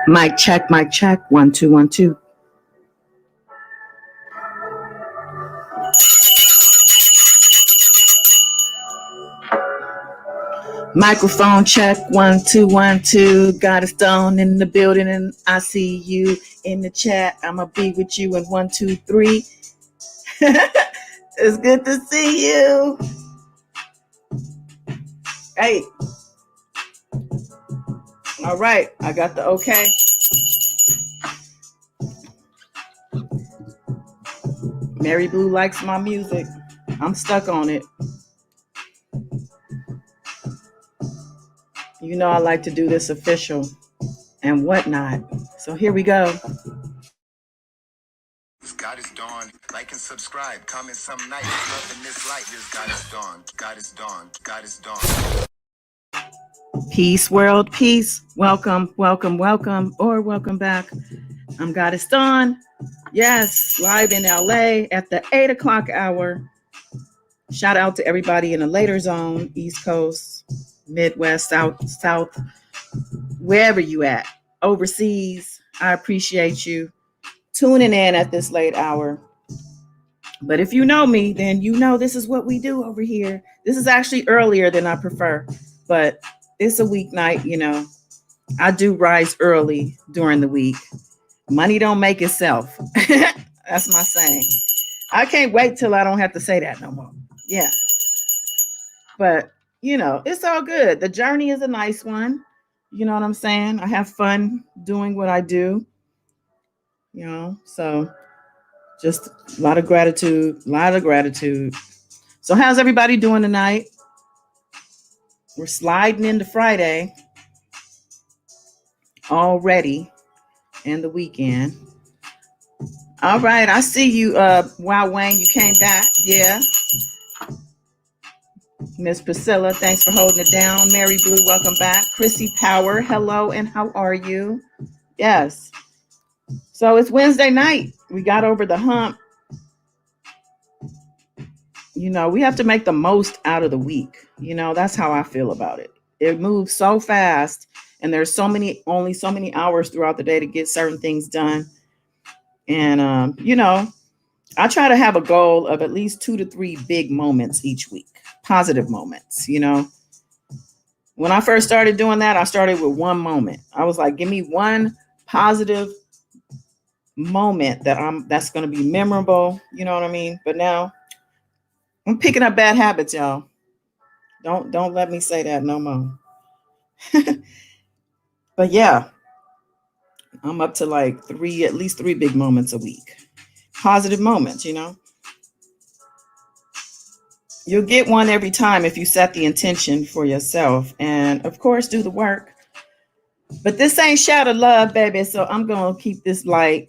Mic check, mic check. 1 2 1 2. Microphone check. 1 2 1 2. Got a stone in the building, and I see you in the chat. I'ma be with you in 1 2 3. It's good to see you. Hey. All right, I got the okay. Mary Blue likes my music. I'm stuck on it. You know I like to do this official and whatnot. So here we go. God is dawn. Like and subscribe. Comment some night. Love in this light. This God is dawn. God is dawn. God is dawn. Peace, world, peace. Welcome, welcome, welcome, or welcome back. I'm Goddess Dawn. Yes, live in LA at the 8 o'clock hour. Shout out to everybody in the later zone, East Coast, Midwest, South, wherever you at, overseas. I appreciate you tuning in at this late hour. But if you know me, then you know this is what we do over here. This is actually earlier than I prefer, but it's a weeknight, you know. I do rise early during the week. Money don't make itself. That's my saying. I can't wait till I don't have to say that no more. Yeah. But, you know, it's all good. The journey is a nice one. You know what I'm saying? I have fun doing what I do. You know, so just a lot of gratitude. So how's everybody doing tonight? We're sliding into Friday already and the weekend. All right, I see you. Wow, Wayne, you came back. Yeah. Miss Priscilla, thanks for holding it down. Mary Blue, welcome back. Chrissy Power, hello, and how are you? Yes. So it's Wednesday night. We got over the hump. You know, we have to make the most out of the week. You know, that's how I feel about it. It moves so fast, and there's only so many hours throughout the day to get certain things done. And, you know, I try to have a goal of at least 2 to 3 big moments each week, positive moments, you know. When I first started doing that, I started with one moment. I was like, give me one positive moment that's going to be memorable. You know what I mean? But now I'm picking up bad habits, y'all. Don't let me say that no more. But yeah, I'm up to like at least three big moments a week. Positive moments, you know. You'll get one every time if you set the intention for yourself. And of course, do the work. But this ain't shout of love, baby. So I'm going to keep this light.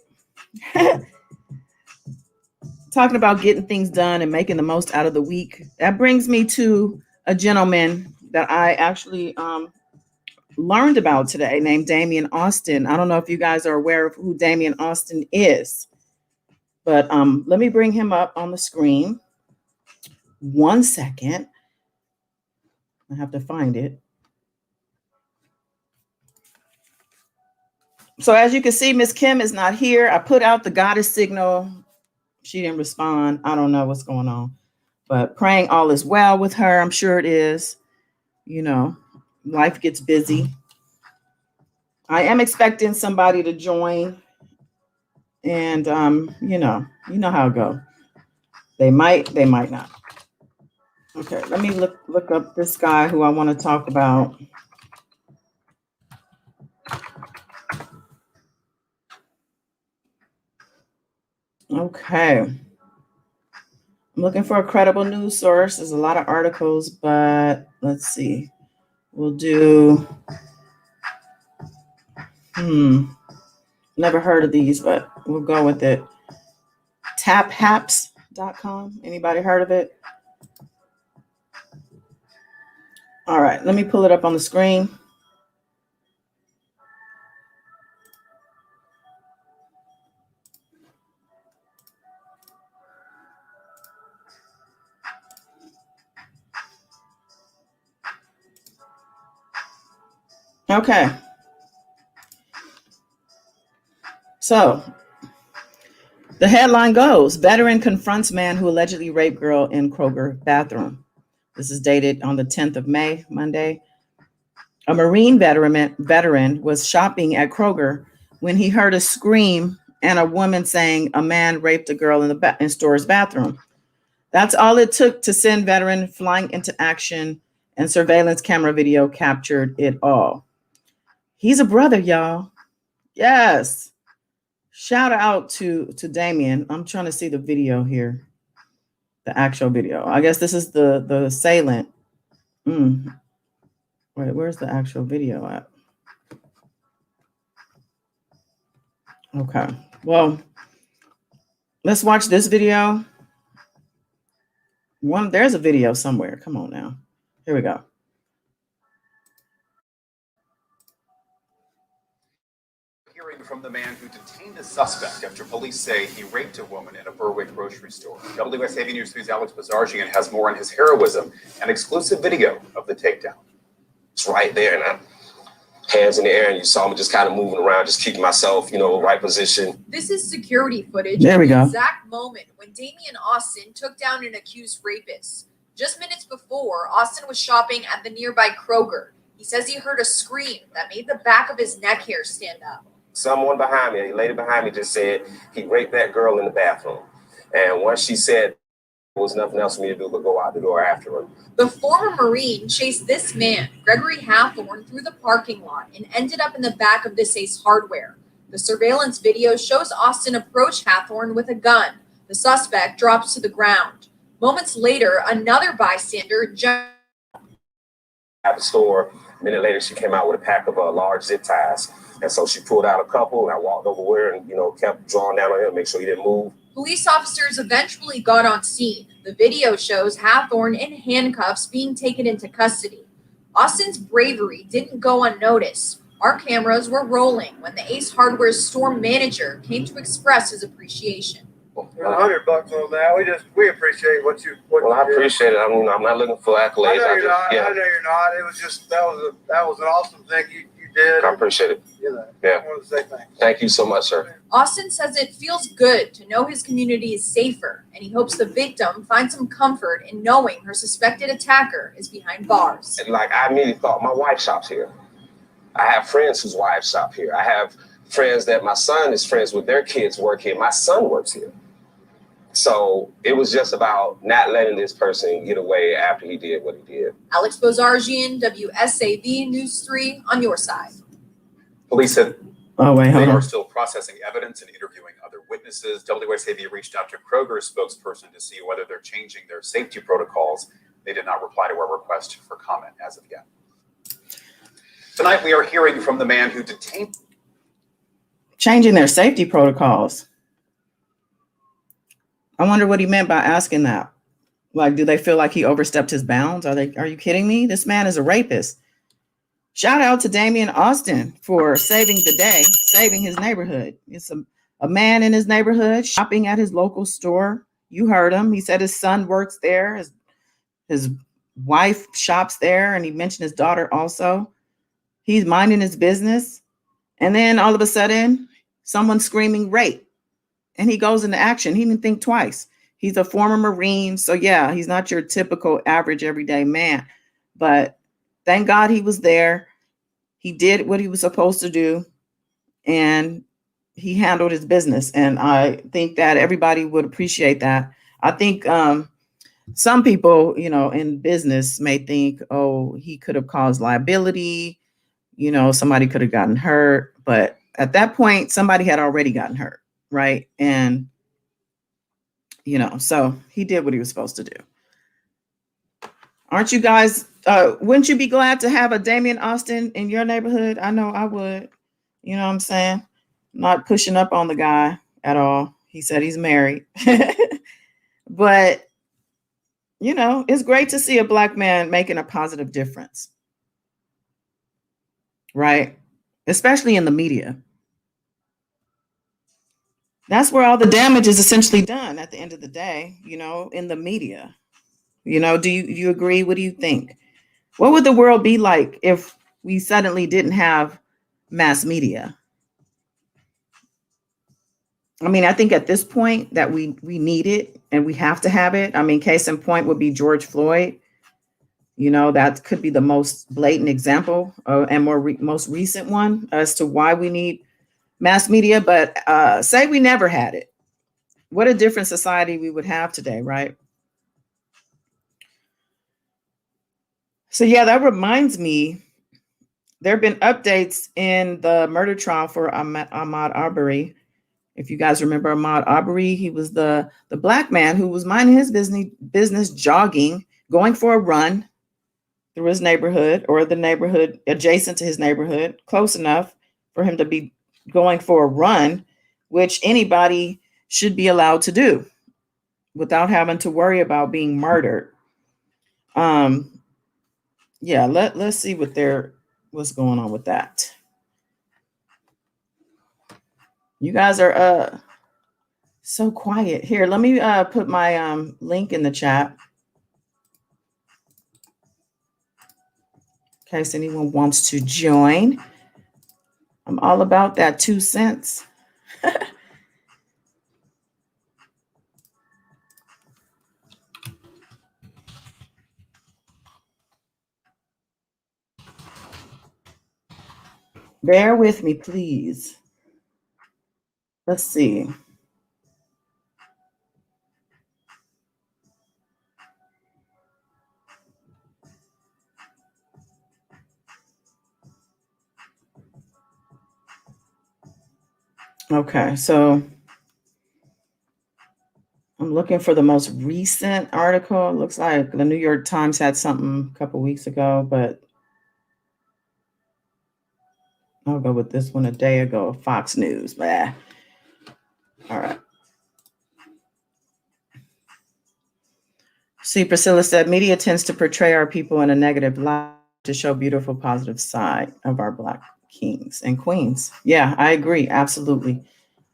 Talking about getting things done and making the most out of the week. That brings me to a gentleman that I actually learned about today named Damian Austin. I don't know if you guys are aware of who Damian Austin is, but let me bring him up on the screen. 1 second. I have to find it. So as you can see, Miss Kim is not here. I put out the goddess signal. She didn't respond. I don't know what's going on, but praying all is well with her. I'm sure it is. You know, life gets busy. I am expecting somebody to join, and you know how it goes. They might not. Okay, let me look up this guy who I want to talk about. Okay. I'm looking for a credible news source. There's a lot of articles, but let's see. We'll do never heard of these, but we'll go with it. Taphaps.com. Anybody heard of it? All right, let me pull it up on the screen. Okay. So the headline goes, veteran confronts man who allegedly raped girl in Kroger bathroom. This is dated on the 10th of May, Monday. A Marine veteran was shopping at Kroger when he heard a scream and a woman saying a man raped a girl in store's bathroom. That's all it took to send veteran flying into action, and surveillance camera video captured it all. He's a brother, y'all. Yes. Shout out to Damien. I'm trying to see the video here. The actual video. I guess this is the assailant. Wait, where's the actual video at? Okay. Well, let's watch this video. There's a video somewhere. Come on now. Here we go. Hearing from the man who detained a suspect after police say he raped a woman in a Berwick grocery store. WSAV News 3's Alex Bazarjian has more on his heroism and exclusive video of the takedown. It's right there, and I'm hands in the air, and you saw me just kind of moving around, just keeping myself, right position. This is security footage there we go. The exact moment when Damian Austin took down an accused rapist. Just minutes before, Austin was shopping at the nearby Kroger. He says he heard a scream that made the back of his neck hair stand up. Someone behind me, a lady behind me just said he raped that girl in the bathroom. And once she said there was nothing else for me to do but go out the door after her. The former Marine chased this man, Gregory Hathorne, through the parking lot and ended up in the back of this Ace Hardware. The surveillance video shows Austin approach Hathorne with a gun. The suspect drops to the ground. Moments later, another bystander jumped at the store. A minute later, she came out with a pack of large zip ties. And so she pulled out a couple, and I walked over where and, kept drawing down on him to make sure he didn't move. Police officers eventually got on scene. The video shows Hathorne in handcuffs being taken into custody. Austin's bravery didn't go unnoticed. Our cameras were rolling when the Ace Hardware store manager came to express his appreciation. $100 on that. We appreciate what you I did. appreciate it. I'm not looking for accolades. I know you're not. It was just that was an awesome thing you did. I appreciate it. I want to say thanks. Thank you so much, sir. Austin says it feels good to know his community is safer, and he hopes the victim finds some comfort in knowing her suspected attacker is behind bars. And I immediately thought, my wife shops here. I have friends whose wives shop here. I have friends that my son is friends with, their kids work here. My son works here. So it was just about not letting this person get away after he did what he did. Alex Bazarjian, WSAV News 3 on your side. Police said Oh, wait, they hold are on. still processing evidence and interviewing other witnesses. witnesses, WSAV reached out to Kroger's spokesperson to see whether they're changing their safety protocols. They did not reply to our request for comment as of yet. Tonight, we are hearing from the man who detained. Changing their safety protocols. I wonder what he meant by asking that. Like, do they feel like he overstepped his bounds? Are you kidding me? This man is a rapist. Shout out to Damian Austin for saving the day, saving his neighborhood. It's a man in his neighborhood shopping at his local store. You heard him. He said his son works there. His wife shops there. And he mentioned his daughter also. He's minding his business. And then all of a sudden, someone's screaming rape. And he goes into action. He didn't think twice. He's a former Marine. So yeah, he's not your typical average everyday man. But thank God he was there. He did what he was supposed to do. And he handled his business. And I think that everybody would appreciate that. I think some people, in business may think, oh, he could have caused liability. Somebody could have gotten hurt. But at that point, somebody had already gotten hurt. Right. And, so he did what he was supposed to do. Aren't you guys, wouldn't you be glad to have a Damian Austin in your neighborhood? I know I would. You know what I'm saying? Not pushing up on the guy at all. He said he's married. But, it's great to see a Black man making a positive difference. Right? Especially in the media. That's where all the damage is essentially done at the end of the day, in the media. Do you agree? What do you think? What would the world be like if we suddenly didn't have mass media? I mean, I think at this point that we need it and we have to have it. I mean, case in point would be George Floyd. That could be the most blatant example and most recent one as to why we need mass media. But say we never had it. What a different society we would have today, right? So, yeah, that reminds me, there have been updates in the murder trial for Ahmad Arbery. If you guys remember Ahmad Arbery, he was the Black man who was minding his business, jogging, going for a run through his neighborhood or the neighborhood adjacent to his neighborhood, close enough for him to be going for a run, which anybody should be allowed to do without having to worry about being murdered. Yeah, let's see what's going on with that. You guys are so quiet. Here, let me put my link in the chat in case anyone wants to join. I'm all about that 2 cents. Bear with me, please. Let's see. Okay, so I'm looking for the most recent article. It looks like the New York Times had something a couple weeks ago, but I'll go with this one a day ago. Fox News. Blah. All right. See, Priscilla said, media tends to portray our people in a negative light to show beautiful, positive side of our Black kings and queens. Yeah, I agree. Absolutely.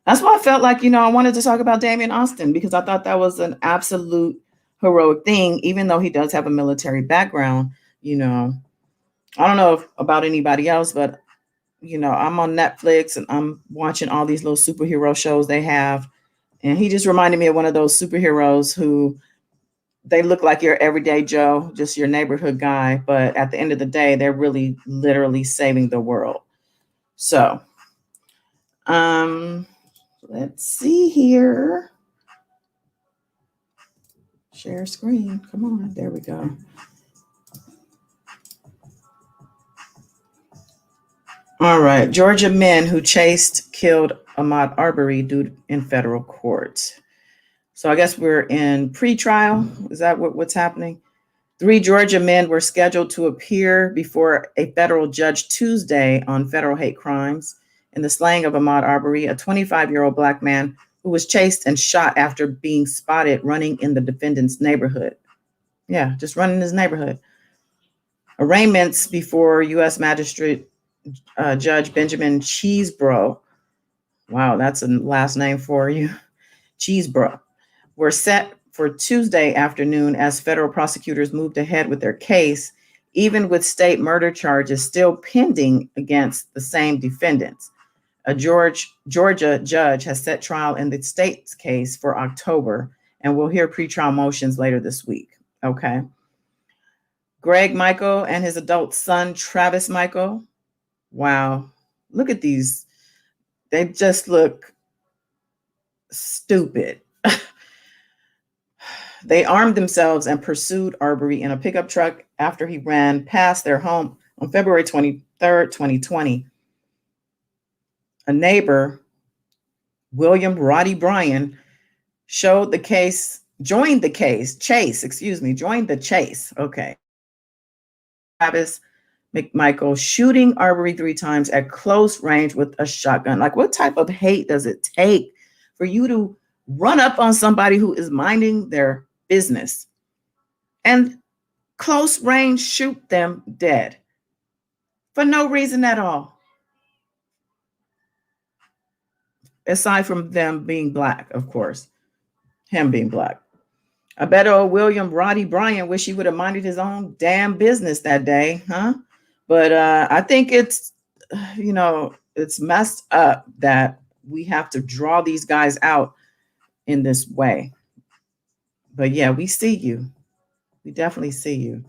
That's why I felt like, I wanted to talk about Damian Austin because I thought that was an absolute heroic thing, even though he does have a military background. I don't know about anybody else, but, I'm on Netflix and I'm watching all these little superhero shows they have. And he just reminded me of one of those superheroes who they look like your everyday Joe, just your neighborhood guy. But at the end of the day, they're really literally saving the world. So, let's see here. Share screen. Come on. There we go. All right. Georgia men who killed Ahmad Arbery due in federal court. So I guess we're in pre-trial. Is that what's happening? 3 Georgia men were scheduled to appear before a federal judge Tuesday on federal hate crimes in the slaying of Ahmad Arbery, a 25-year-old Black man who was chased and shot after being spotted running in the defendant's neighborhood. Yeah, just running in his neighborhood. Arraignments before U.S. Magistrate Judge Benjamin Cheesebro. Wow, that's a last name for you. Cheesebro. Were set for Tuesday afternoon as federal prosecutors moved ahead with their case, even with state murder charges still pending against the same defendants. A Georgia judge has set trial in the state's case for October, and we'll hear pretrial motions later this week. Okay. Greg Michael and his adult son, Travis Michael. Wow. Look at these. They just look stupid. They armed themselves and pursued Arbery in a pickup truck after he ran past their home on February 23rd, 2020. A neighbor, William Roddy Bryan, joined the chase. Okay. Travis McMichael shooting Arbery 3 times at close range with a shotgun. Like, what type of hate does it take for you to run up on somebody who is minding their business and close range shoot them dead for no reason at all, aside from them being Black, of course, him being Black? I bet old William Roddy Bryan wish he would have minded his own damn business that day, huh? But I think it's messed up that we have to draw these guys out in this way. But yeah, we see you. We definitely see you.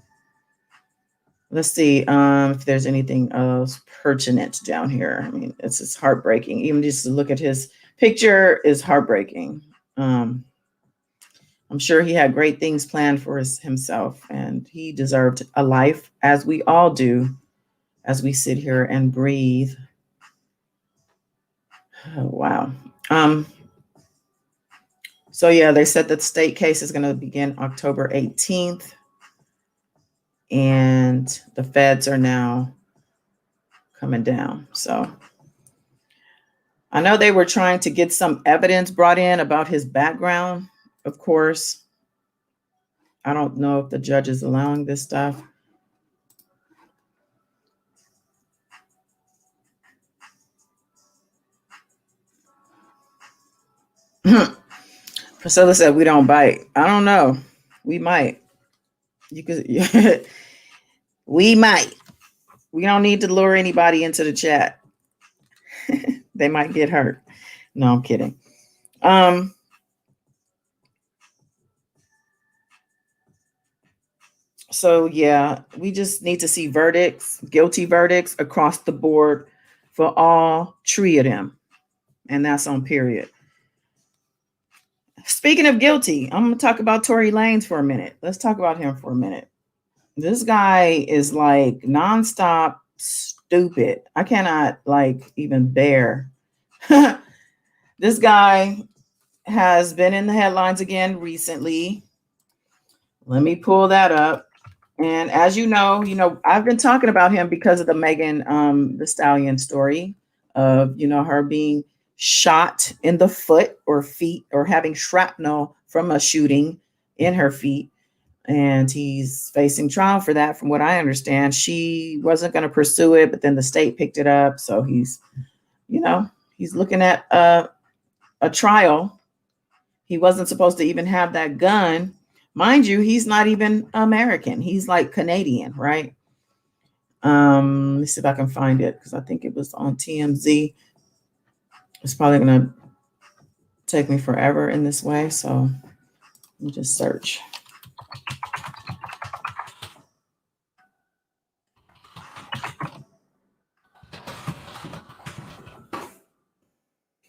Let's see if there's anything else pertinent down here. I mean, it's just heartbreaking. Even just to look at his picture is heartbreaking. I'm sure he had great things planned for himself, and he deserved a life, as we all do, as we sit here and breathe. Oh, wow. So yeah, they said that the state case is going to begin October 18th. And the feds are now coming down. So I know they were trying to get some evidence brought in about his background, of course. I don't know if the judge is allowing this stuff. Priscilla said we don't bite. I don't know. We might. You could. We might. We don't need to lure anybody into the chat. They might get hurt. No, I'm kidding. So yeah, we just need to see verdicts, guilty verdicts across the board for all 3 of them. And that's on period. Speaking of guilty, I'm going to talk about Tory Lanez for a minute. Let's talk about him for a minute. This guy is like nonstop stupid. I cannot even bear. This guy has been in the headlines again recently. Let me pull that up. And as you know, I've been talking about him because of the Megan Thee Stallion story of, her being shot in the foot or feet or having shrapnel from a shooting in her feet. And he's facing trial for that. From what I understand, she wasn't going to pursue it, but then the state picked it up. So he's looking at a trial. He wasn't supposed to even have that gun. Mind you, he's not even American. He's like Canadian, right? Let me see if I can find it because I think it was on TMZ. It's probably going to take me forever in this way. So let me just search.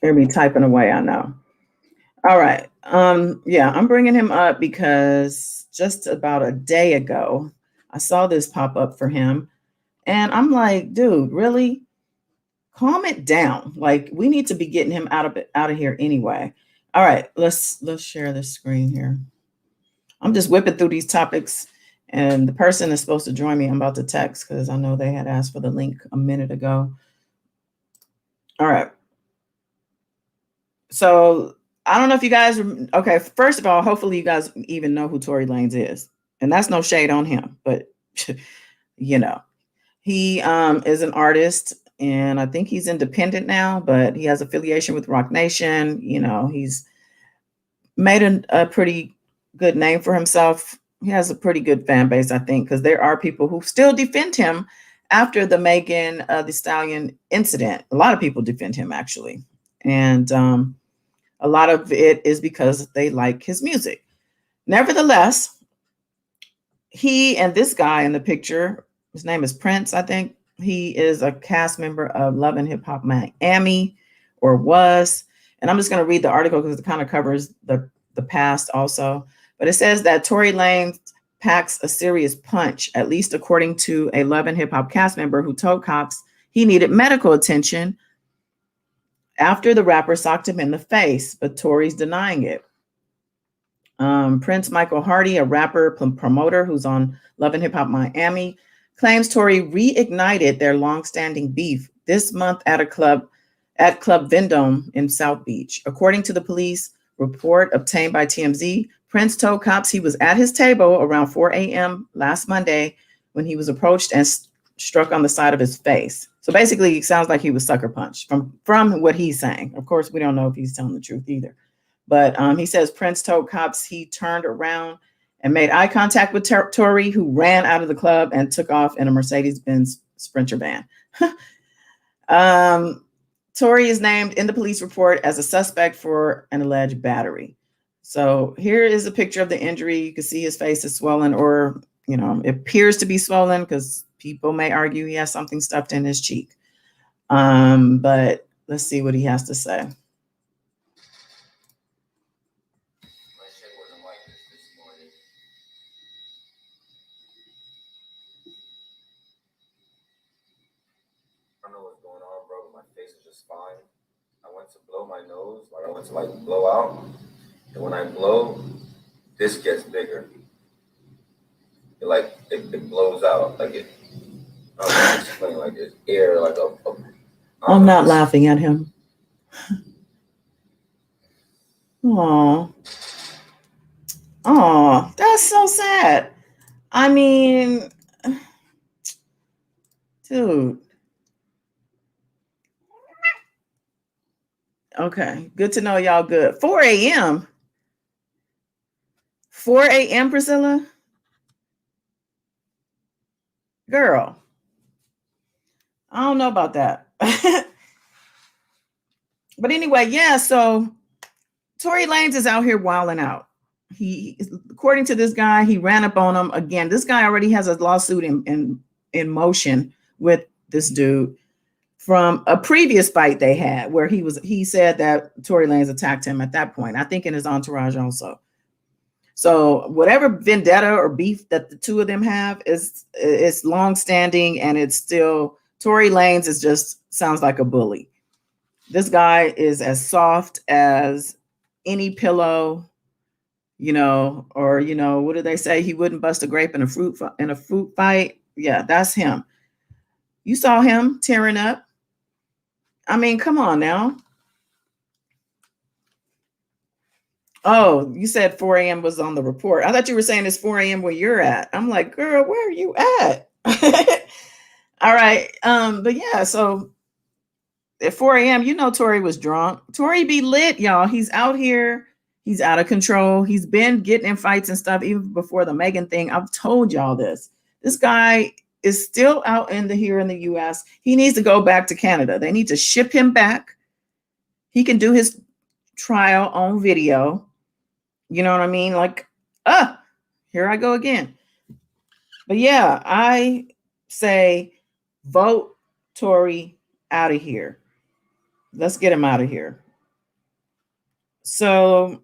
Hear me typing away, I know. All right. Yeah, I'm bringing him up because just about a day ago, I saw this pop up for him. And I'm like, dude, really? calm it down. Like, we need to be getting him out of here anyway. All right, let's share this screen here. I'm just whipping through these topics, and the person is supposed to join me. I'm about to text because I know they had asked for the link a minute ago. All right. So I don't know if you guys, okay, first of all, hopefully you guys even know who Tory Lanez is. And that's no shade on him, but you know, he is an artist, and I think he's independent now, but he has affiliation with Rock Nation. You know, he's made a pretty good name for himself. He has a pretty good fan base, I think, because there are people who still defend him after the Megan Thee Stallion incident. A lot of people defend him, actually. And a lot of it is because they like his music. Nevertheless, he and this guy in the picture, his name is Prince, I think. He is a cast member of Love and Hip Hop Miami, or was. And I'm just going to read the article because it kind of covers the past also. But it says that Tory Lanez packs a serious punch, at least according to a Love and Hip Hop cast member who told cops he needed medical attention after the rapper socked him in the face, but Tory's denying it. Prince Michael Hardy, a rapper promoter who's on Love and Hip Hop Miami, claims Tory reignited their longstanding beef this month at Club Vendome in South Beach. According to the police report obtained by TMZ, Prince told cops he was at his table around 4 a.m. last Monday when he was approached and struck on the side of his face. So basically, it sounds like he was sucker punched from what he's saying. Of course, we don't know if he's telling the truth either. But he says Prince told cops he turned around and made eye contact with Tory, who ran out of the club and took off in a Mercedes-Benz Sprinter van. Tory is named in the police report as a suspect for an alleged battery. So here is a picture of the injury. You can see his face is swollen, or, you know, it appears to be swollen because people may argue he has something stuffed in his cheek. But let's see what he has to say. I don't know what's going on, bro, but my face is just fine. I went to blow my nose, I went to blow out. And when I blow, this gets bigger. It blows out. I don't know, explain, it's air, I'm not laughing at him. Oh, that's so sad. I mean, dude. Okay, good to know y'all good. 4 a.m. 4 a.m., Priscilla? Girl, I don't know about that. But anyway, yeah, so Tory Lanez is out here wilding out. He, according to this guy, he ran up on him again. This guy already has a lawsuit in motion with this dude from a previous fight they had, where he said that Tory Lanez attacked him at that point, I think in his entourage also. So whatever vendetta or beef that the two of them have is long-standing, and it's still, Tory Lanez is just sounds like a bully. This guy is as soft as any pillow, you know, or, you know, what do they say? He wouldn't bust a grape in a fruit fight. Yeah, that's him. You saw him tearing up. I mean, come on now. Oh, you said 4 a.m. was on the report. I thought you were saying it's 4 a.m. where you're at. I'm like, girl, where are you at? All right. But yeah, so at 4 a.m., you know, Tory was drunk. Tory be lit, y'all. He's out here. He's out of control. He's been getting in fights and stuff even before the Megan thing. I've told y'all this. This guy is still out here in the U.S. He needs to go back to Canada. They need to ship him back. He can do his trial on video. You know what I mean? Here I go again. But yeah, I say vote Tory out of here. Let's get him out of here. So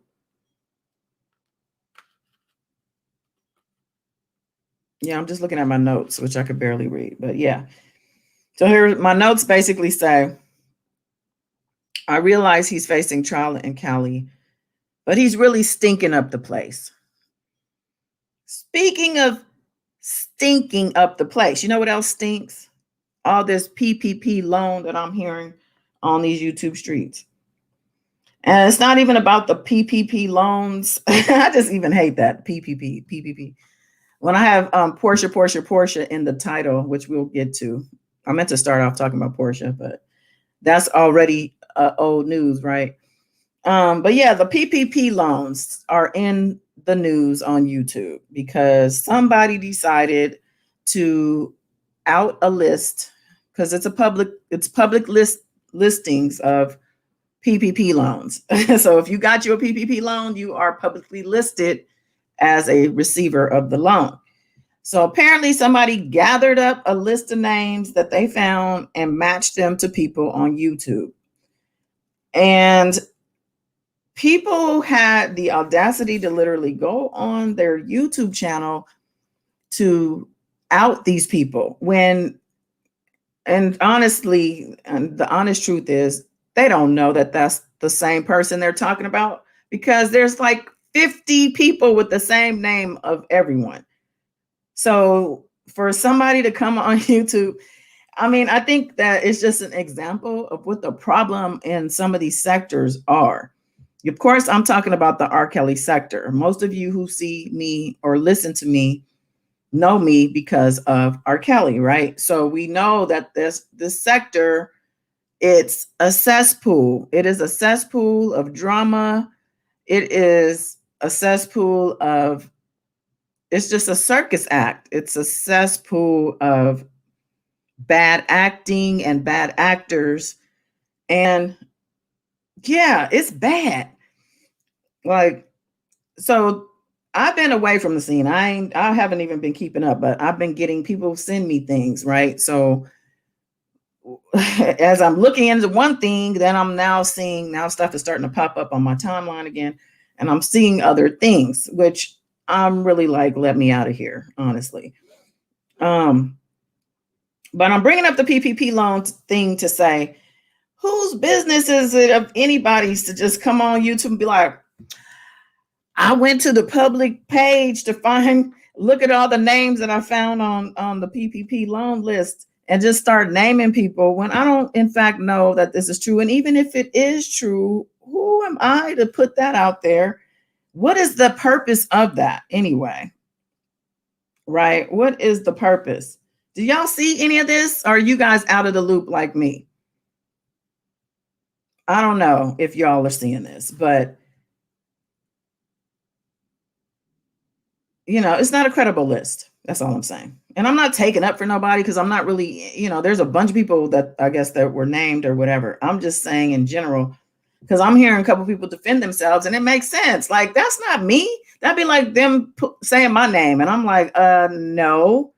yeah, I'm just looking at my notes, which I could barely read. But yeah. So here, my notes basically say, I realize he's facing trial in Cali, but he's really stinking up the place. Speaking of stinking up the place, you know what else stinks? All this PPP loan that I'm hearing on these YouTube streets. And it's not even about the PPP loans. I just even hate that PPP. When I have Porsha in the title, which we'll get to. I meant to start off talking about Porsha, but that's already old news, right? But yeah, the PPP loans are in the news on YouTube because somebody decided to out a list because it's public listings of PPP loans. So if you got your PPP loan, you are publicly listed as a receiver of the loan. So apparently somebody gathered up a list of names that they found and matched them to people on YouTube. And people had the audacity to literally go on their YouTube channel to out these people and honestly, and the honest truth is they don't know that that's the same person they're talking about because there's like 50 people with the same name of everyone. So for somebody to come on YouTube, I mean, I think that it's just an example of what the problem in some of these sectors are. Of course, I'm talking about the R. Kelly sector. Most of you who see me or listen to me know me because of R. Kelly, right? So we know that this sector, it's a cesspool. It is a cesspool of drama. It is a cesspool of, it's just a circus act. It's a cesspool of bad acting and bad actors. And yeah, it's bad. Like, so I've been away from the scene. I haven't even been keeping up, but I've been getting people send me things, right? So as I'm looking into one thing, then I'm now seeing stuff is starting to pop up on my timeline again, and I'm seeing other things, which I'm really like, let me out of here, honestly. But I'm bringing up the PPP loan thing to say, whose business is it of anybody's to just come on YouTube and be like, I went to the public page to look at all the names that I found on the PPP loan list and just start naming people when I don't, in fact, know that this is true. And even if it is true, who am I to put that out there? What is the purpose of that anyway? Right? What is the purpose? Do y'all see any of this? Or are you guys out of the loop like me? I don't know if y'all are seeing this, but it's not a credible list. That's all I'm saying. And I'm not taking up for nobody because I'm not really, there's a bunch of people that I guess that were named or whatever. I'm just saying in general, because I'm hearing a couple people defend themselves and it makes sense. Like, that's not me. That'd be like them saying my name. And I'm like, no.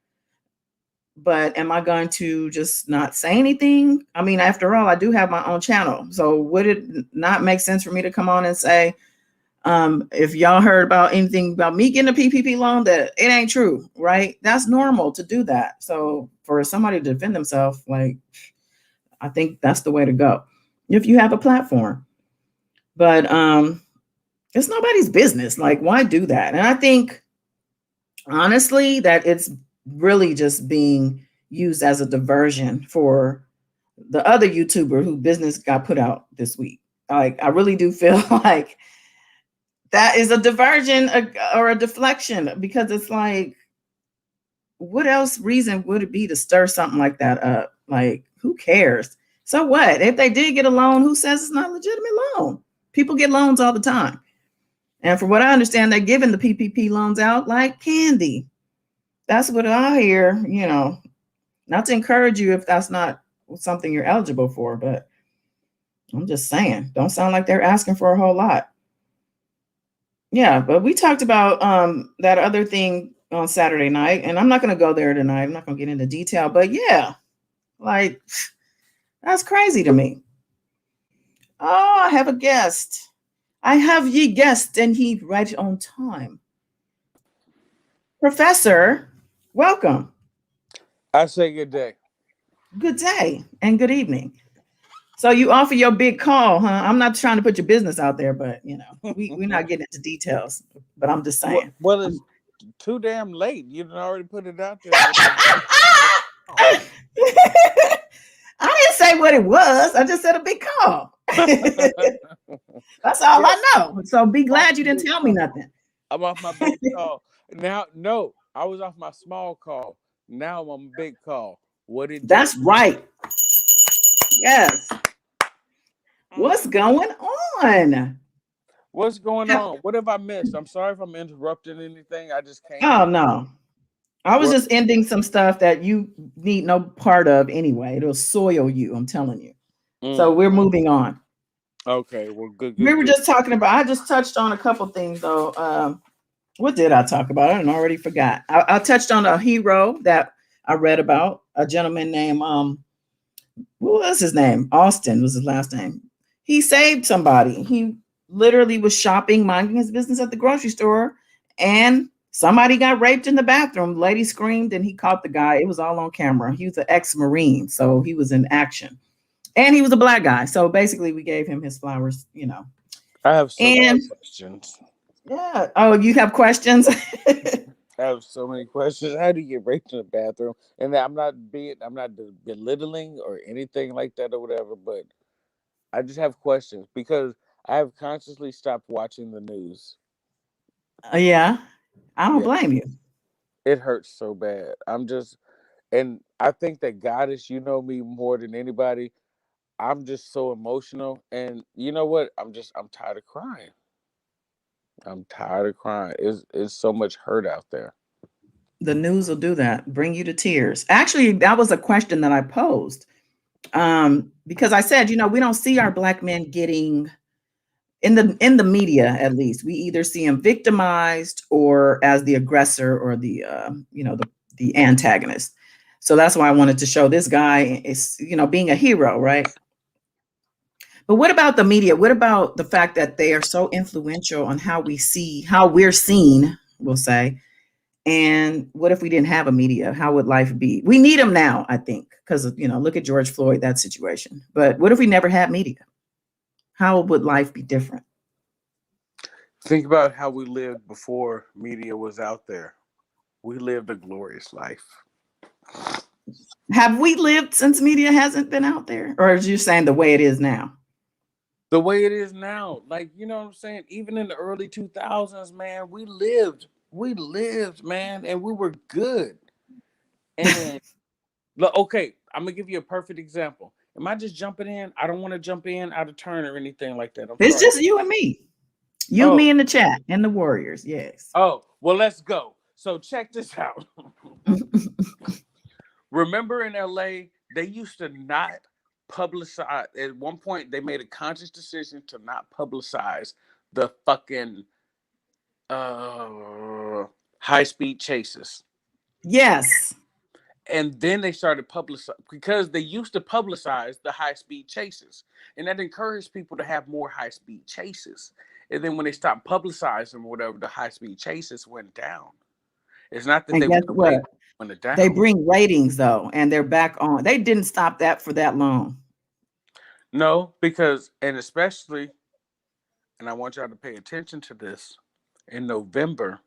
But am I going to just not say anything? I mean, after all, I do have my own channel. So would it not make sense for me to come on and say, if y'all heard about anything about me getting a PPP loan, that it ain't true, right? That's normal to do that. So for somebody to defend themselves, like, I think that's the way to go if you have a platform. But it's nobody's business. Like, why do that? And I think, honestly, that it's really just being used as a diversion for the other YouTuber whose business got put out this week. Like, I really do feel like that is a diversion or a deflection, because it's like, what else reason would it be to stir something like that up? Like, who cares? So what? If they did get a loan, who says it's not a legitimate loan? People get loans all the time. And from what I understand, they're giving the PPP loans out like candy. That's what I hear, not to encourage you if that's not something you're eligible for, but I'm just saying, don't sound like they're asking for a whole lot. Yeah, but we talked about that other thing on Saturday night, and I'm not going to go there tonight. I'm not going to get into detail, but yeah, like, that's crazy to me. Oh, I have a guest. I have ye guest, and he right on time. Professor, welcome. I say good day. Good day and good evening. So you offer your big call, huh? I'm not trying to put your business out there, but we're not getting into details. But I'm just saying. Well, it's too damn late. You done already put it out there. I didn't say what it was. I just said a big call. That's all I know. So be glad you didn't tell me nothing. I'm off my big call. Now, no, I was off my small call. Now I'm on big call. What did That's right. Yes. What's going on? What's going on? What have I missed? I'm sorry if I'm interrupting anything. I just can't. Oh no. I was just ending some stuff that you need no part of anyway. It'll soil you, I'm telling you. So we're moving on. Okay, well, good. We were just talking about, I just touched on a couple things though. What did I talk about? I already forgot. I touched on a hero that I read about, a gentleman named, what was his name? Austin was his last name. He saved somebody. He literally was shopping, minding his business at the grocery store, and somebody got raped in the bathroom. The lady screamed and he caught the guy. It was all on camera. He was an ex-Marine, so he was in action. And he was a black guy. So basically we gave him his flowers, I have so many questions. Yeah. Oh, you have questions? I have so many questions. How do you get raped in the bathroom? And I'm not belittling or anything like that or whatever, but I just have questions because I have consciously stopped watching the news. Yeah. I don't blame you. It hurts so bad. And I think that Goddess, you know me more than anybody. I'm just so emotional. And you know what? I'm tired of crying. I'm tired of crying. It's so much hurt out there. The news will do that, bring you to tears. Actually, that was a question that I posed. Because I said, we don't see our black men getting in the media, at least. We either see him victimized or as the aggressor or the antagonist. So that's why I wanted to show this guy is, being a hero, right? But what about the media? What about the fact that they are so influential on how we're seen, we'll say? And what if we didn't have a media? How would life be? We need them now, I think, because, look at George Floyd, that situation. But what if we never had media? How would life be different? Think about how we lived before media was out there. We lived a glorious life. Have we lived since media hasn't been out there? Or are you saying the way it is now? The way it is now. Like, you know what I'm saying? Even in the early 2000s, man, we lived, man, and we were good. And okay, I'm going to give you a perfect example. Am I just jumping in? I don't want to jump in out of turn or anything like that. It's just you and me. Me in the chat and the Warriors. Yes. Oh, well, let's go. So check this out. Remember in LA, they used to not publicize. At one point, they made a conscious decision to not publicize the fucking high-speed chases. Yes. And then they started publicizing because they used to publicize the high-speed chases. And that encouraged people to have more high-speed chases. And then when they stopped publicizing or whatever, the high-speed chases went down. It's not that they went down. They bring ratings, though, and they're back on. They didn't stop that for that long. No, because, and especially, and I want y'all to pay attention to this, in November,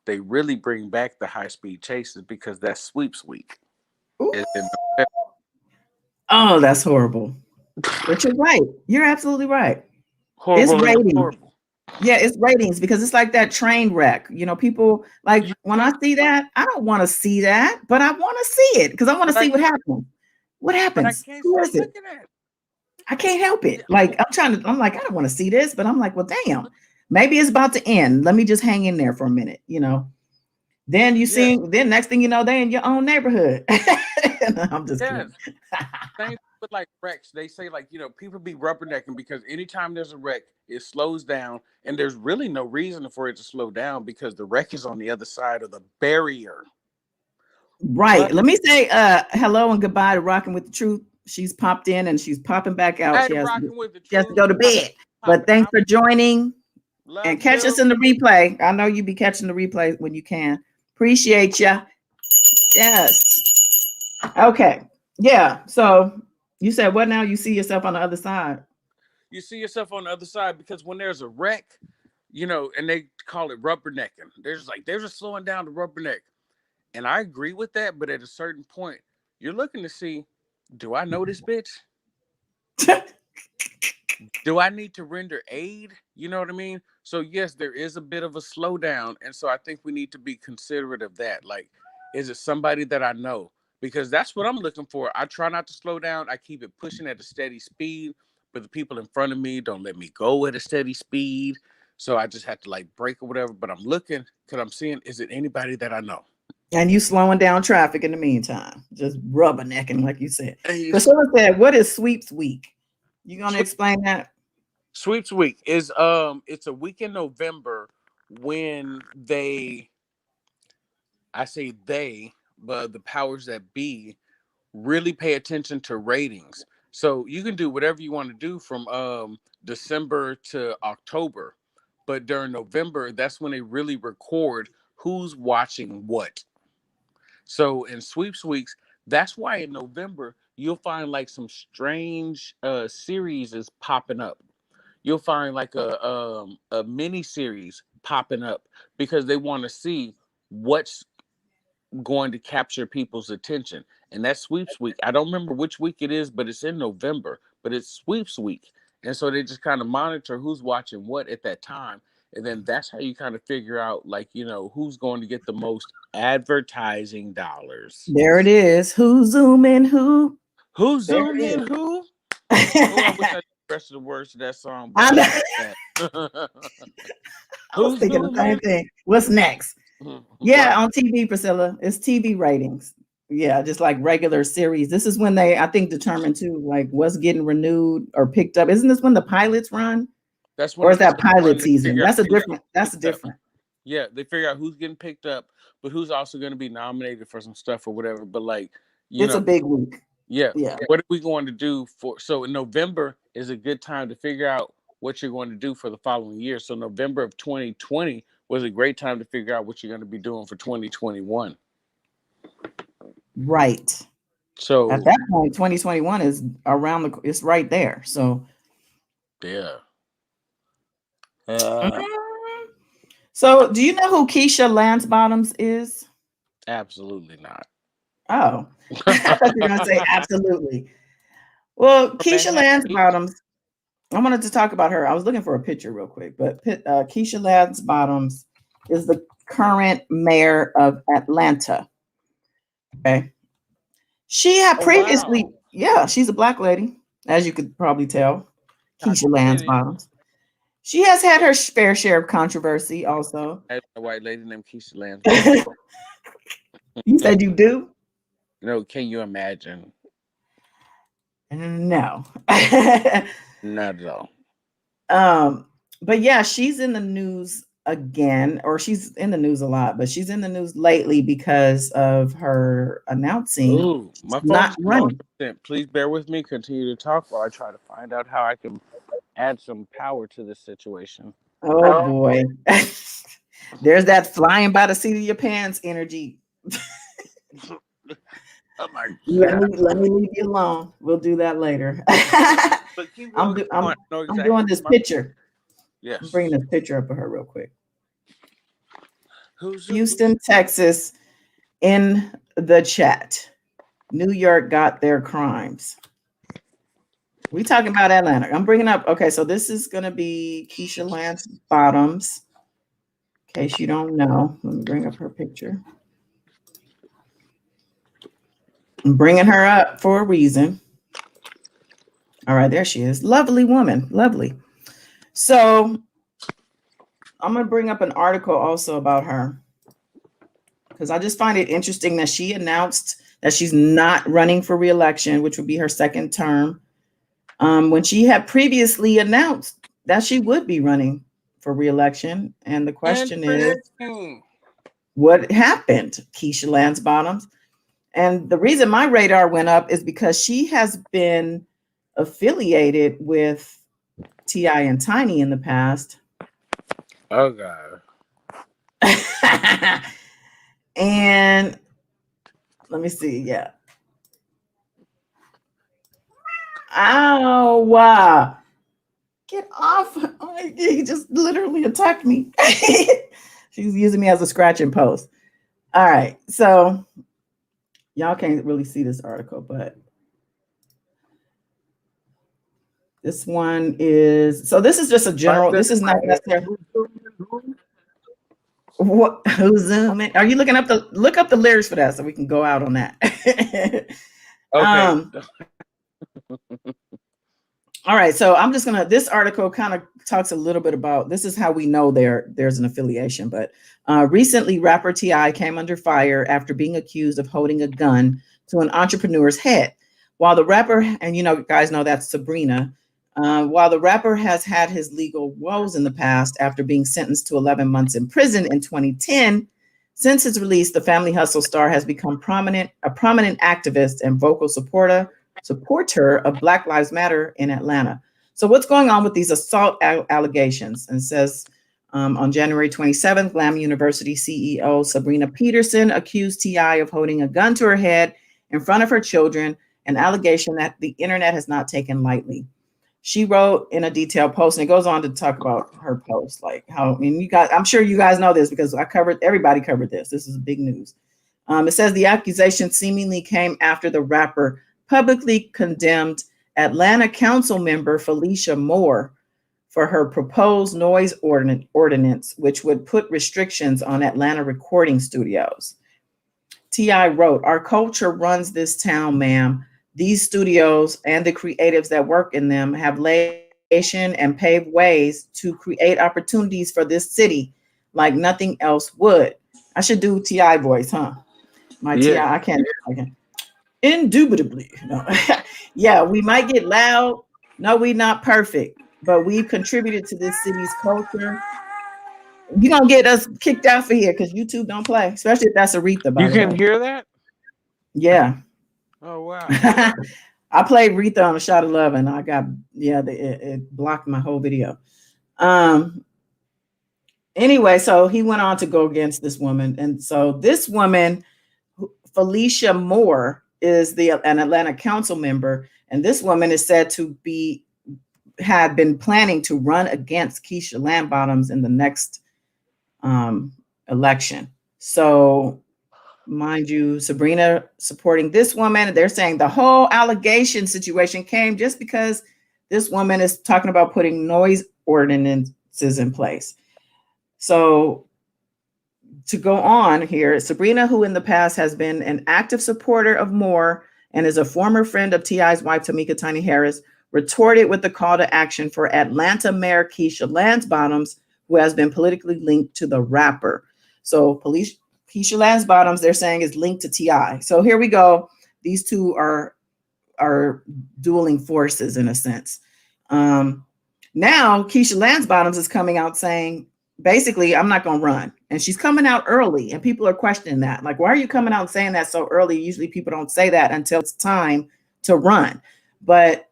they really bring back the high-speed chases because that's sweeps week. Oh, that's horrible. But you're right. You're absolutely right. Horrible. It's ratings. Horrible. Yeah, it's ratings because it's like that train wreck. People like when I see that, I don't want to see that, but I want to see it because I want to see what happens. What happens? Who is it? I can't help it. Like I'm like, I don't want to see this, but I'm like, well, damn, maybe it's about to end. Let me just hang in there for a minute, Then then next thing you know, they in your own neighborhood. I'm just kidding. Same with like wrecks. They say people be rubbernecking because anytime there's a wreck, it slows down, and there's really no reason for it to slow down because the wreck is on the other side of the barrier. Right. But let me say hello and goodbye to Rocking with the Truth. She's popped in and she's popping back out. She has to go to bed. But thanks for joining. And catch us in the replay. I know you be catching the replay when you can. Appreciate ya. Yes. Okay. Yeah. So You said what now? You see yourself on the other side. You see yourself on the other side because when there's a wreck, and they call it rubbernecking. They're just slowing down the rubberneck. And I agree with that, but at a certain point, you're looking to see, do I know this bitch? Do I need to render aid? You know what I mean? So yes, there is a bit of a slowdown. And so I think we need to be considerate of that. Like, is it somebody that I know? Because that's what I'm looking for. I try not to slow down. I keep it pushing at a steady speed, but the people in front of me don't let me go at a steady speed. So I just have to like brake or whatever. But I'm looking because I'm seeing, is it anybody that I know? And you slowing down traffic in the meantime, just rubbernecking, like you said. Hey, Priscilla said, "What is sweeps week?" You gonna explain that? Sweeps week is it's a week in November when I say they, but the powers that be really pay attention to ratings. So you can do whatever you want to do from December to October, but during November, that's when they really record who's watching what. So in sweeps weeks, that's why in November you'll find like some strange series is popping up. You'll find like a mini series popping up because they want to see what's going to capture people's attention. And that's sweeps week. I don't remember which week it is, but it's in November, but it's sweeps week. And so they just kind of monitor who's watching what at that time. And then that's how you kind of figure out, like, who's going to get the most advertising dollars. There it is. Who's zooming who? Who's There zoomed it in is. who? Oh, I wish I knew the rest of the words to that song. I But know. that. I was Who's thinking the same zooming? thing. What's next? Right. Yeah, on TV, Priscilla. It's TV ratings. Yeah, just like regular series. This is when they, I think, determine too, like what's getting renewed or picked up. Isn't this when the pilots run? That's when Or the is that pilots run. pilot They season? figure out That's a who's different, that's picked up. different. Yeah, they figure out who's getting picked up, but who's also going to be nominated for some stuff or whatever. But like, It's a big week. yeah. Yeah. What are we going to do for? So in November is a good time to figure out what you're going to do for the following year. So November of 2020 was a great time to figure out what you're going to be doing for 2021. Right. So At that point, 2021 is it's right there. So yeah. So do you know who Keisha Lance Bottoms is? Absolutely not. Oh, I thought you were gonna say absolutely. Well, Keisha Lance Bottoms, I wanted to talk about her. I was looking for a picture real quick, but Keisha Lance Bottoms is the current mayor of Atlanta. Okay. She had previously, wow. yeah, she's a black lady, as you could probably tell. Keisha Lance Bottoms. She has had her fair share of controversy also. I have a white lady named Keisha Lance. You said you do? No, can you imagine? No. Not at all. But yeah, she's in the news again, or she's in the news a lot, but she's in the news lately because of her announcing Ooh, my phone not is running. Please bear with me. Continue to talk while I try to find out how I can add some power to this situation. Oh boy. There's that flying by the seat of your pants energy. Oh my God. Let me leave you alone. We'll do that later. I'm doing this picture. Yes. I'm bringing this picture up of her real quick. Who's Houston, Texas, in the chat. New York got their crimes. We talking about Atlanta. I'm bringing up. Okay, so this is going to be Keisha Lance Bottoms. In case you don't know, let me bring up her picture. I'm bringing her up for a reason. All right, there she is. Lovely woman. Lovely. So I'm going to bring up an article also about her because I just find it interesting that she announced that she's not running for re-election, which would be her second term, when she had previously announced that she would be running for re-election. And the question is, what happened, Keisha Lance Bottoms? And the reason my radar went up is because she has been affiliated with T.I. and Tiny in the past. Oh God. And let me see. Yeah. Ow, wow. Get off. Oh, he just literally attacked me. She's using me as a scratching post. All right. So y'all can't really see this article, but this one is, so this is just a general, this is not necessarily what, who's zooming. Are you looking up look up the lyrics for that so we can go out on that. Okay. All right, so I'm just gonna, this article kind of talks a little bit about, this is how we know there's an affiliation, but recently rapper T.I. came under fire after being accused of holding a gun to an entrepreneur's head. While the rapper, and you guys know that's Sabrina, while the rapper has had his legal woes in the past after being sentenced to 11 months in prison in 2010, since his release, the Family Hustle star has become a prominent activist and vocal supporter of Black Lives Matter in Atlanta. So what's going on with these assault allegations? And says on January 27th, Lamb University CEO Sabrina Peterson accused T.I. of holding a gun to her head in front of her children, an allegation that the internet has not taken lightly. She wrote in a detailed post, and it goes on to talk about her post, like how, I mean, I'm sure you guys know this because everybody covered this. This is big news. It says the accusation seemingly came after the rapper publicly condemned Atlanta council member Felicia Moore for her proposed noise ordinance, which would put restrictions on Atlanta recording studios. T.I. wrote, "Our culture runs this town, ma'am. These studios and the creatives that work in them have laid and paved ways to create opportunities for this city like nothing else would." I should do T.I. voice, huh? My T.I. I can't. Indubitably. No. Yeah, we might get loud. No, we're not perfect, but we've contributed to this city's culture. You're going to get us kicked out for here because YouTube don't play, especially if that's Aretha. You can hear that? Yeah. Oh, wow. I played Aretha on A Shot of Love and I got, it blocked my whole video. Anyway, so he went on to go against this woman. And so this woman, Felicia Moore, is an Atlanta council member, and this woman is said to had been planning to run against Keisha Lance in the next election. So, mind you, Sabrina supporting this woman. They're saying the whole allegation situation came just because this woman is talking about putting noise ordinances in place. So, to go on here, Sabrina, who in the past has been an active supporter of Moore and is a former friend of T.I.'s wife, Tamika Tiny Harris, retorted with the call to action for Atlanta Mayor Keisha Lance, who has been politically linked to the rapper. So Keisha Lance, they're saying, is linked to T.I. So here we go. These two are dueling forces in a sense. Now Keisha Lance is coming out saying, basically, I'm not going to run. And she's coming out early, and people are questioning that. Like, why are you coming out and saying that so early? Usually people don't say that until it's time to run. But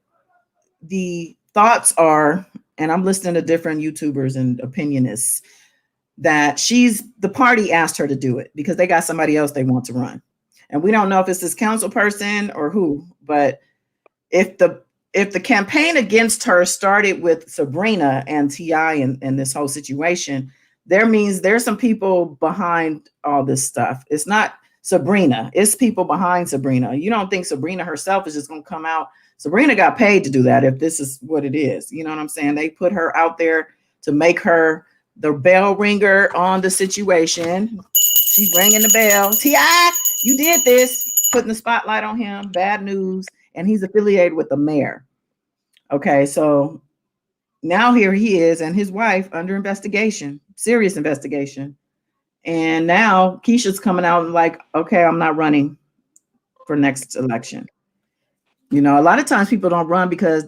the thoughts are, and I'm listening to different YouTubers and opinionists, that the party asked her to do it because they got somebody else they want to run. And we don't know if it's this council person or who, but if the campaign against her started with Sabrina and T.I. and this whole situation, there's some people behind all this stuff. It's not Sabrina, it's people behind Sabrina. You don't think Sabrina herself is just going to come out. Sabrina got paid to do that if this is what it is. You know what I'm saying? They put her out there to make her the bell ringer on the situation. She's ringing the bell. T.I., you did this, putting the spotlight on him. Bad news. And he's affiliated with the mayor. Okay, so now here he is and his wife under investigation, serious investigation. And now Keisha's coming out and like, okay, I'm not running for next election. You know, a lot of times people don't run because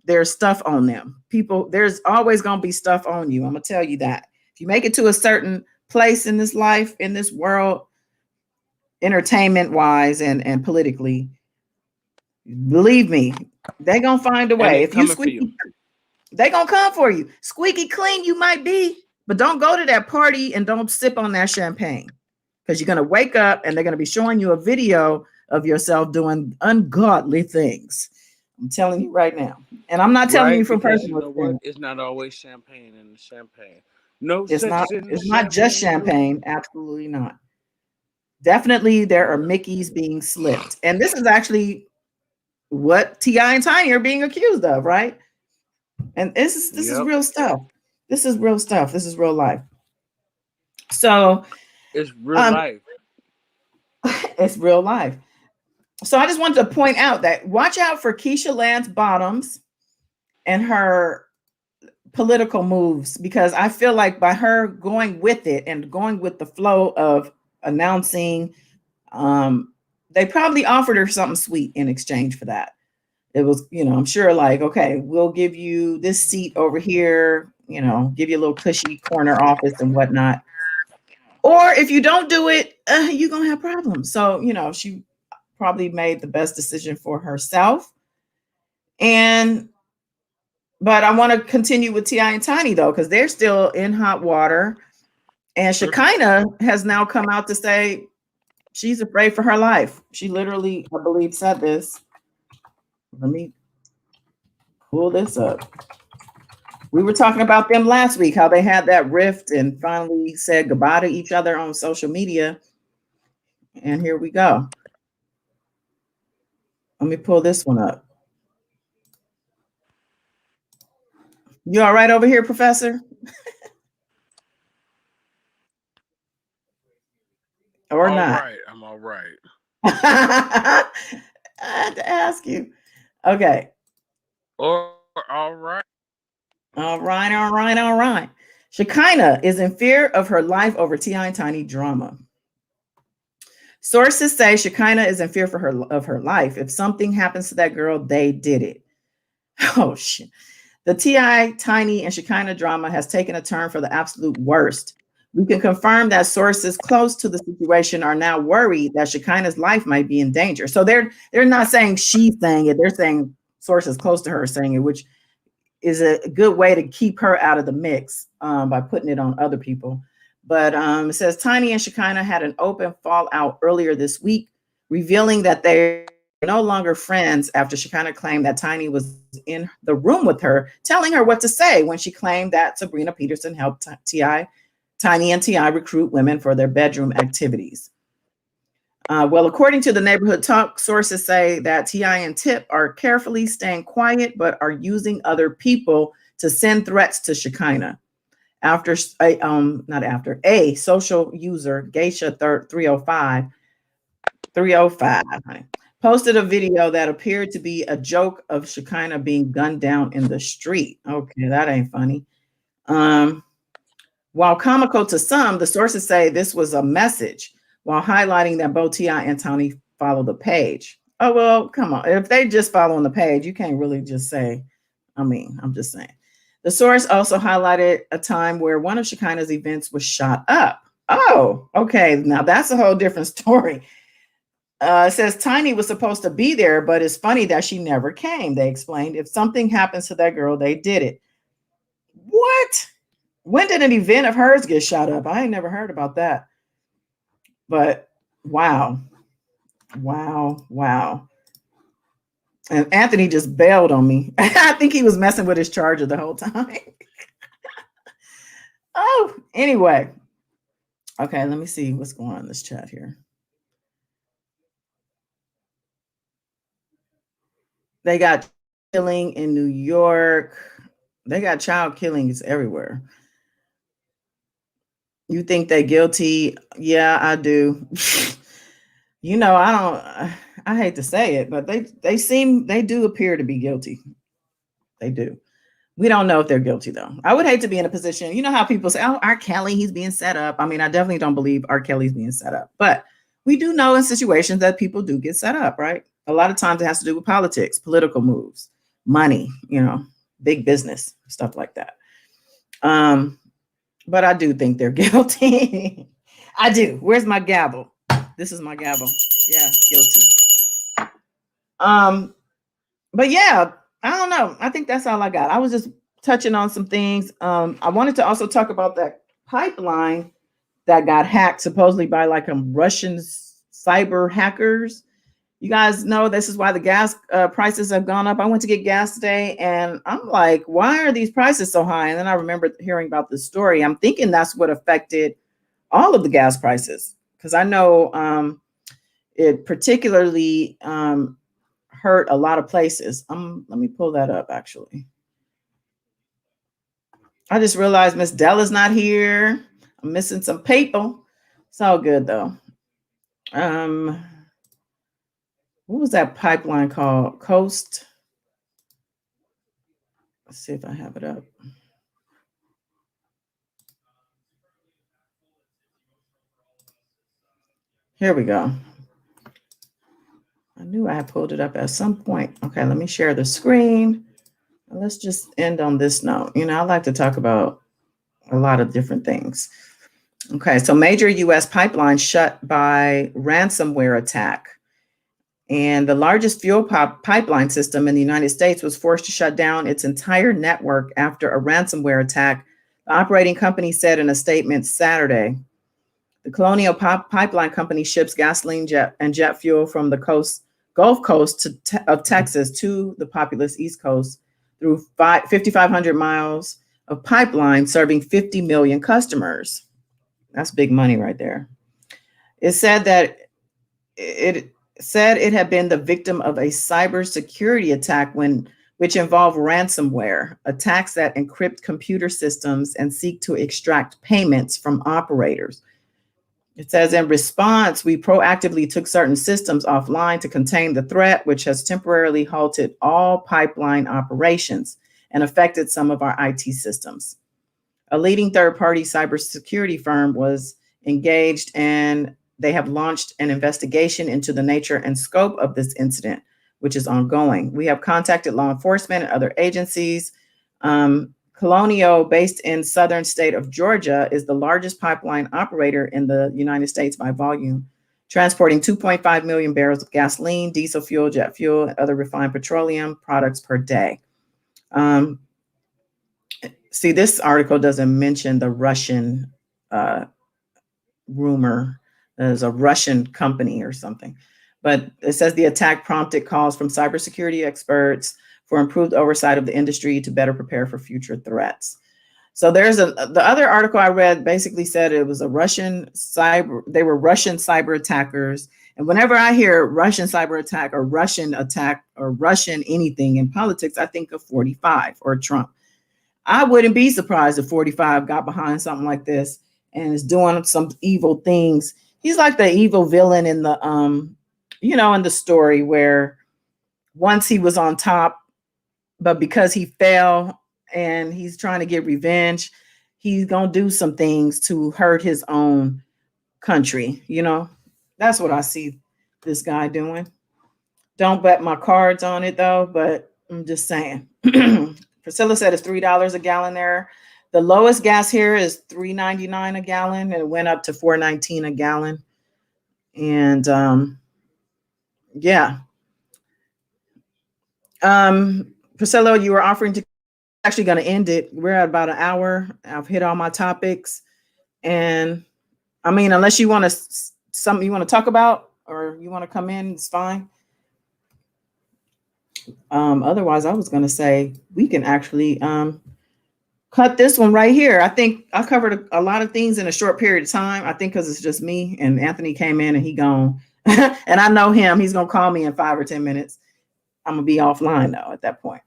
there's stuff on them. There's always going to be stuff on you. I'm going to tell you that. If you make it to a certain place in this life, in this world, entertainment wise and politically, believe me, they're going to find a way. If you squeaky, they're going to come for you. Squeaky clean you might be, but don't go to that party and don't sip on that champagne because you're going to wake up and they're going to be showing you a video of yourself doing ungodly things. I'm telling you right now. And I'm not telling you Right? from Because you personal know what? experience. It's not always champagne in the champagne. No It's not sex in the it's not just champagne. No. champagne. Absolutely not. Definitely there are Mickeys being slipped. And this is actually what T.I. and Tiny are being accused of, right? And this is Yep. real stuff. This is real stuff. This is real life. So It's real um life. it's real life. So I just wanted to point out that watch out for Keisha Lance Bottoms and her political moves, because I feel like by her going with it and going with the flow of announcing, they probably offered her something sweet in exchange for that. It was, I'm sure, like, okay, we'll give you this seat over here, give you a little cushy corner office and whatnot. Or if you don't do it, you're going to have problems. So, she probably made the best decision for herself. But I want to continue with T.I. and Tiny, though, because they're still in hot water. And Shekinah has now come out to say she's afraid for her life. She literally, I believe, said this. Let me pull this up. We were talking about them last week, how they had that rift and finally said goodbye to each other on social media. And here we go. Let me pull this one up. You all right over here, Professor? Or All not? right. I'm all right. I had to ask you. Okay. Or all right. All right, all right, all right. Shekinah is in fear of her life over T.I. and Tiny drama. Sources say Shekinah is in fear of her life. If something happens to that girl, they did it. Oh shit. The T.I., Tiny, and Shekinah drama has taken a turn for the absolute worst. We can confirm that sources close to the situation are now worried that Shekinah's life might be in danger. So they're not saying she's saying it. They're saying sources close to her saying it, which is a good way to keep her out of the mix by putting it on other people. But it says Tiny and Shekinah had an open fallout earlier this week, revealing that they're no longer friends after Shekinah claimed that Tiny was in the room with her, telling her what to say when she claimed that Sabrina Peterson helped Tiny and T.I. recruit women for their bedroom activities. Well, according to the Neighborhood Talk, sources say that T.I. and Tip are carefully staying quiet, but are using other people to send threats to Shekinah. A social user, Geisha 305, posted a video that appeared to be a joke of Shekinah being gunned down in the street. Okay, that ain't funny. While comical to some, the sources say this was a message, while highlighting that both T.I. and Tony follow the page. Oh, well, come on. If they just follow on the page, you can't really just say, I'm just saying. The source also highlighted a time where one of Shekinah's events was shot up. Oh, okay. Now that's a whole different story. It says Tiny was supposed to be there, but it's funny that she never came. They explained if something happens to that girl, they did it. What? When did an event of hers get shot up? I ain't never heard about that. But wow. And Anthony just bailed on me. I think he was messing with his charger the whole time. Oh, anyway. Okay, let me see what's going on in this chat here. They got killing in New York. They got child killings everywhere. You think they're guilty? Yeah, I do. I hate to say it, but they do appear to be guilty. They do. We don't know if they're guilty though. I would hate to be in a position, you know how people say, oh, R. Kelly, he's being set up. I mean, I definitely don't believe R. Kelly's being set up, but we do know in situations that people do get set up, right? A lot of times it has to do with politics, political moves, money, big business, stuff like that. But I do think they're guilty. I do. Where's my gavel? This is my gavel. Yeah, guilty. But yeah, I don't know. I think that's all I got. I was just touching on some things. I wanted to also talk about that pipeline that got hacked supposedly by like Russian cyber hackers. You guys know this is why the gas prices have gone up. I went to get gas today and I'm like, why are these prices so high? And then I remember hearing about this story. I'm thinking that's what affected all of the gas prices, because I know it particularly hurt a lot of places. Let me pull that up, actually. I just realized Miss Della's not here. I'm missing some people. It's all good, though. What was that pipeline called? Coast. Let's see if I have it up. Here we go. I knew I had pulled it up at some point. Okay, let me share the screen. Let's just end on this note. You know, I like to talk about a lot of different things. Okay, so major U.S. pipeline shut by ransomware attack. And the largest fuel pipeline system in the United States was forced to shut down its entire network after a ransomware attack, the operating company said in a statement Saturday. The Colonial Pipeline Company ships gasoline, jet fuel from the Gulf Coast of Texas to the populous East Coast through 5,500 miles of pipeline serving 50 million customers. That's big money right there. It said that it had been the victim of a cybersecurity attack which involved ransomware, attacks that encrypt computer systems and seek to extract payments from operators. It says, in response, we proactively took certain systems offline to contain the threat, which has temporarily halted all pipeline operations and affected some of our IT systems. A leading third-party cybersecurity firm was engaged, and they have launched an investigation into the nature and scope of this incident, which is ongoing. We have contacted law enforcement and other agencies. Colonial, based in southern state of Georgia, is the largest pipeline operator in the United States by volume, transporting 2.5 million barrels of gasoline, diesel fuel, jet fuel, and other refined petroleum products per day. See, this article doesn't mention the Russian rumor. There's a Russian company or something. But it says the attack prompted calls from cybersecurity experts for improved oversight of the industry to better prepare for future threats. So the other article I read basically said it was they were Russian cyber attackers. And whenever I hear Russian cyber attack or Russian anything in politics, I think of 45 or Trump. I wouldn't be surprised if 45 got behind something like this and is doing some evil things. He's like the evil villain in the, in the story where once he was on top, but because he fell and he's trying to get revenge, he's going to do some things to hurt his own country. That's what I see this guy doing. Don't bet my cards on it though, but I'm just saying. Priscilla said it's $3 a gallon there. The lowest gas here is $3.99 a gallon, and it went up to $4.19 a gallon. And Priscilla, you were offering to actually going to end it. We're at about an hour. I've hit all my topics, and I mean, unless you want something you want to talk about or you want to come in, it's fine. Otherwise, I was going to say we can actually cut this one right here. I think I covered a lot of things in a short period of time. I think because it's just me and Anthony came in and he gone. And I know him. He's going to call me in 5 or 10 minutes. I'm going to be offline though at that point.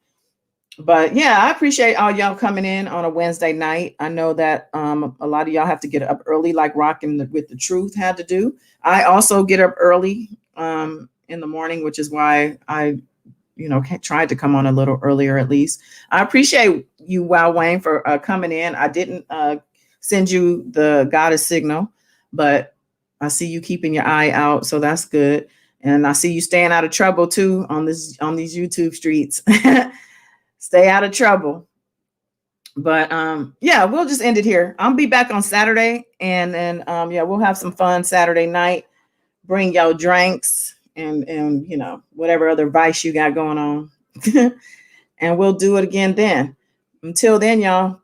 But yeah, I appreciate all y'all coming in on a Wednesday night. I know that a lot of y'all have to get up early, like Rockin' with the Truth had to do. I also get up early in the morning, which is why I tried to come on a little earlier at least. I appreciate you, Wow Wayne, for coming in. I didn't send you the goddess signal, but I see you keeping your eye out, so that's good. And I see you staying out of trouble too on these YouTube streets. Stay out of trouble. But we'll just end it here. I'll be back on Saturday, and then we'll have some fun Saturday night. Bring y'all drinks and whatever other vice you got going on. And we'll do it again then. Until then, y'all,